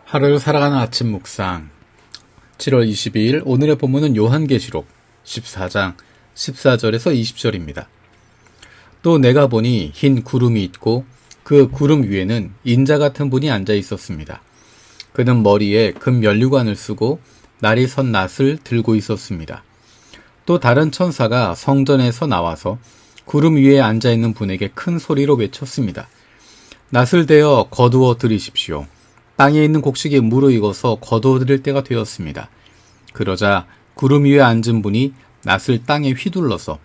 하루를 살아가는 아침 묵상 7월 22일 오늘의 본문은 요한계시록 14장 14절에서 20절입니다. 또 내가 보니 흰 구름이 있고 그 구름 위에는 인자 같은 분이 앉아 있었습니다. 그는 머리에 금 면류관을 쓰고 날이 선 낫을 들고 있었습니다. 또 다른 천사가 성전에서 나와서 구름 위에 앉아 있는 분에게 큰 소리로 외쳤습니다. 낫을 대어 거두어 들이십시오. 땅에 있는 곡식이 무르익어서 거두어 들일 때가 되었습니다. 그러자 구름 위에 앉은 분이 낫을 땅에 휘둘러서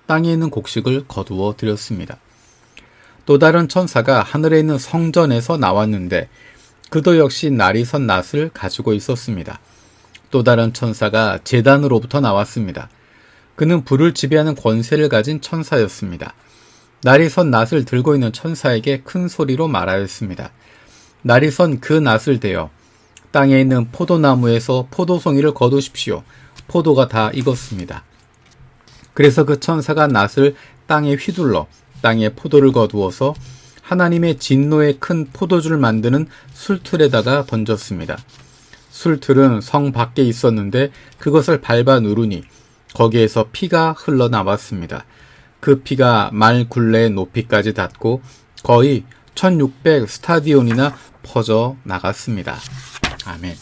땅에 있는 곡식을 거두어 들였습니다. 또 다른 천사가 하늘에 있는 성전에서 나왔는데 그도 역시 날이 선 낫을 가지고 있었습니다. 또 다른 천사가 제단으로부터 나왔습니다. 그는 불을 지배하는 권세를 가진 천사였습니다. 날이 선 낫을 들고 있는 천사에게 큰 소리로 말하였습니다. 날이 선 그 낫을 대어 땅에 있는 포도나무에서 포도송이를 거두십시오. 포도가 다 익었습니다. 그래서 그 천사가 낫을 땅에 휘둘러 땅에 포도를 거두어서 하나님의 진노의 큰 포도주를 만드는 술틀에다가 던졌습니다. 술틀은 성 밖에 있었는데 그것을 밟아 누르니 거기에서 피가 흘러나왔습니다. 그 피가 말 굴레의 높이까지 닿고 거의 1600 스타디온이나 퍼져 나갔습니다. 아멘.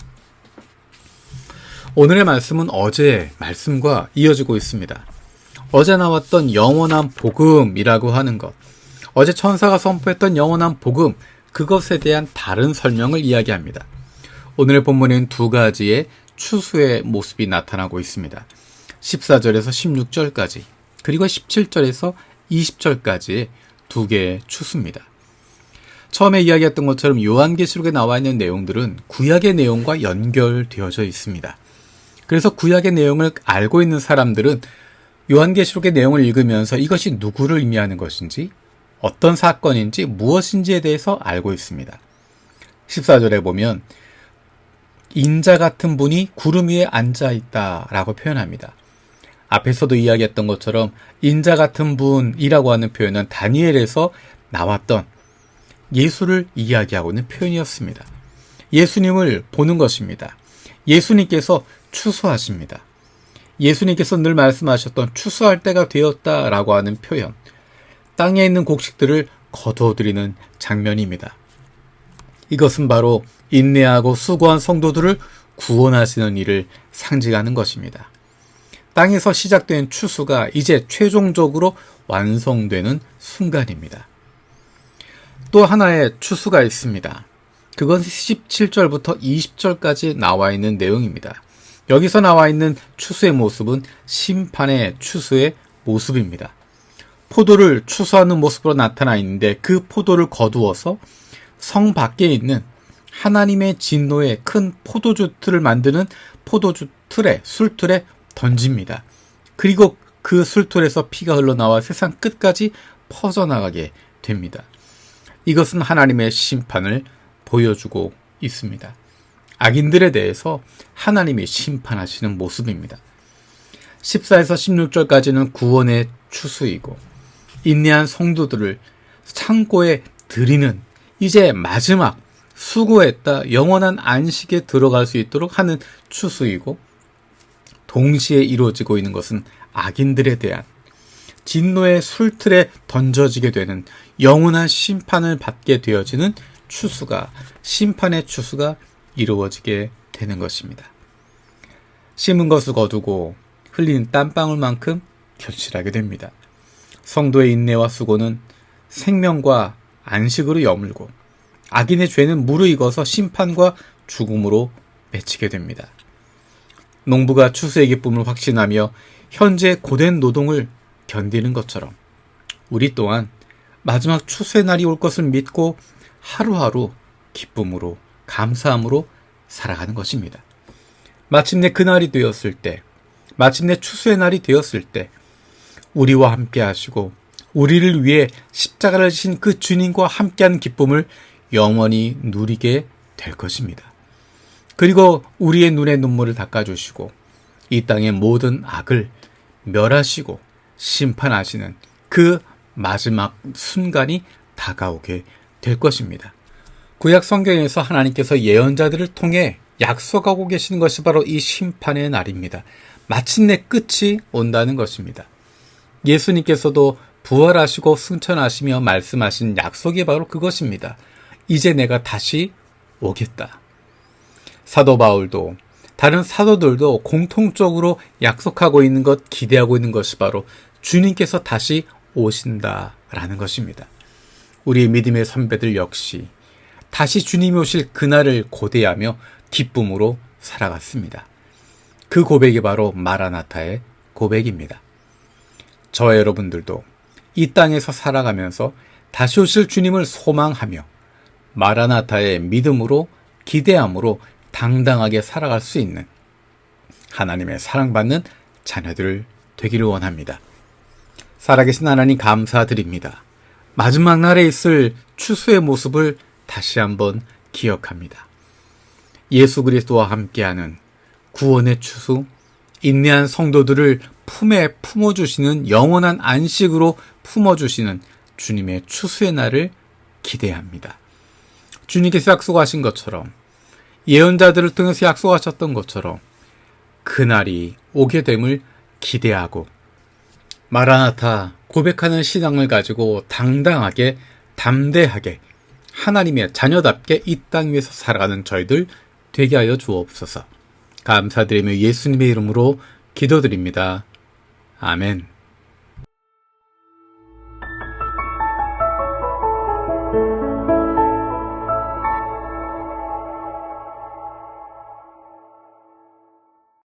오늘의 말씀은 어제의 말씀과 이어지고 있습니다. 어제 나왔던 영원한 복음이라고 하는 것, 어제 천사가 선포했던 영원한 복음, 그것에 대한 다른 설명을 이야기합니다. 오늘의 본문에는 두 가지의 추수의 모습이 나타나고 있습니다. 14절에서 16절까지, 그리고 17절에서 20절까지의 두 개의 추수입니다. 처음에 이야기했던 것처럼 요한계시록에 나와 있는 내용들은 구약의 내용과 연결되어져 있습니다. 그래서 구약의 내용을 알고 있는 사람들은 요한계시록의 내용을 읽으면서 이것이 누구를 의미하는 것인지, 어떤 사건인지, 무엇인지에 대해서 알고 있습니다. 14절에 보면 인자 같은 분이 구름 위에 앉아 있다라고 표현합니다. 앞에서도 이야기했던 것처럼 인자 같은 분이라고 하는 표현은 다니엘에서 나왔던 예수를 이야기하고 있는 표현이었습니다. 예수님을 보는 것입니다. 예수님께서 추수하십니다. 예수님께서 늘 말씀하셨던 추수할 때가 되었다라고 하는 표현, 땅에 있는 곡식들을 거두어들이는 장면입니다. 이것은 바로 인내하고 수고한 성도들을 구원하시는 일을 상징하는 것입니다. 땅에서 시작된 추수가 이제 최종적으로 완성되는 순간입니다. 또 하나의 추수가 있습니다. 그건 17절부터 20절까지 나와 있는 내용입니다. 여기서 나와 있는 추수의 모습은 심판의 추수의 모습입니다. 포도를 추수하는 모습으로 나타나 있는데 그 포도를 거두어서 성 밖에 있는 하나님의 진노의 큰 포도주 틀을 만드는 포도주 틀에, 술틀에 던집니다. 그리고 그 술틀에서 피가 흘러나와 세상 끝까지 퍼져나가게 됩니다. 이것은 하나님의 심판을 보여주고 있습니다. 악인들에 대해서 하나님이 심판하시는 모습입니다. 14에서 16절까지는 구원의 추수이고 인내한 성도들을 창고에 들이는 이제 마지막 수고했다 영원한 안식에 들어갈 수 있도록 하는 추수이고, 동시에 이루어지고 있는 것은 악인들에 대한 진노의 술틀에 던져지게 되는 영원한 심판을 받게 되어지는 추수가, 심판의 추수가 이루어지게 되는 것입니다. 심은 것을 거두고 흘리는 땀방울만큼 결실하게 됩니다. 성도의 인내와 수고는 생명과 안식으로 여물고 악인의 죄는 무르익어서 심판과 죽음으로 맺히게 됩니다. 농부가 추수의 기쁨을 확신하며 현재 고된 노동을 견디는 것처럼 우리 또한 마지막 추수의 날이 올 것을 믿고 하루하루 기쁨으로, 감사함으로 살아가는 것입니다. 마침내 그날이 되었을 때, 마침내 추수의 날이 되었을 때 우리와 함께 하시고 우리를 위해 십자가를 지신 그 주님과 함께하는 기쁨을 영원히 누리게 될 것입니다. 그리고 우리의 눈의 눈물을 닦아주시고 이 땅의 모든 악을 멸하시고 심판하시는 그 마지막 순간이 다가오게 될 것입니다. 구약 성경에서 하나님께서 예언자들을 통해 약속하고 계시는 것이 바로 이 심판의 날입니다. 마침내 끝이 온다는 것입니다. 예수님께서도 부활하시고 승천하시며 말씀하신 약속이 바로 그것입니다. 이제 내가 다시 오겠다. 사도 바울도 다른 사도들도 공통적으로 약속하고 있는 것, 기대하고 있는 것이 바로 주님께서 다시 오신다라는 것입니다. 우리 믿음의 선배들 역시 다시 주님이 오실 그날을 고대하며 기쁨으로 살아갔습니다. 그 고백이 바로 마라나타의 고백입니다. 저와 여러분들도 이 땅에서 살아가면서 다시 오실 주님을 소망하며 마라나타의 믿음으로 기대함으로 당당하게 살아갈 수 있는 하나님의 사랑받는 자녀들 되기를 원합니다. 살아계신 하나님 감사드립니다. 마지막 날에 있을 추수의 모습을 다시 한번 기억합니다. 예수 그리스도와 함께하는 구원의 추수, 인내한 성도들을 품에 품어주시는 영원한 안식으로 품어주시는 주님의 추수의 날을 기대합니다. 주님께서 약속하신 것처럼 예언자들을 통해서 약속하셨던 것처럼 그날이 오게 됨을 기대하고 마라나타 고백하는 신앙을 가지고 당당하게 담대하게 하나님의 자녀답게 이 땅 위에서 살아가는 저희들 되게 하여 주옵소서. 감사드리며 예수님의 이름으로 기도드립니다. 아멘.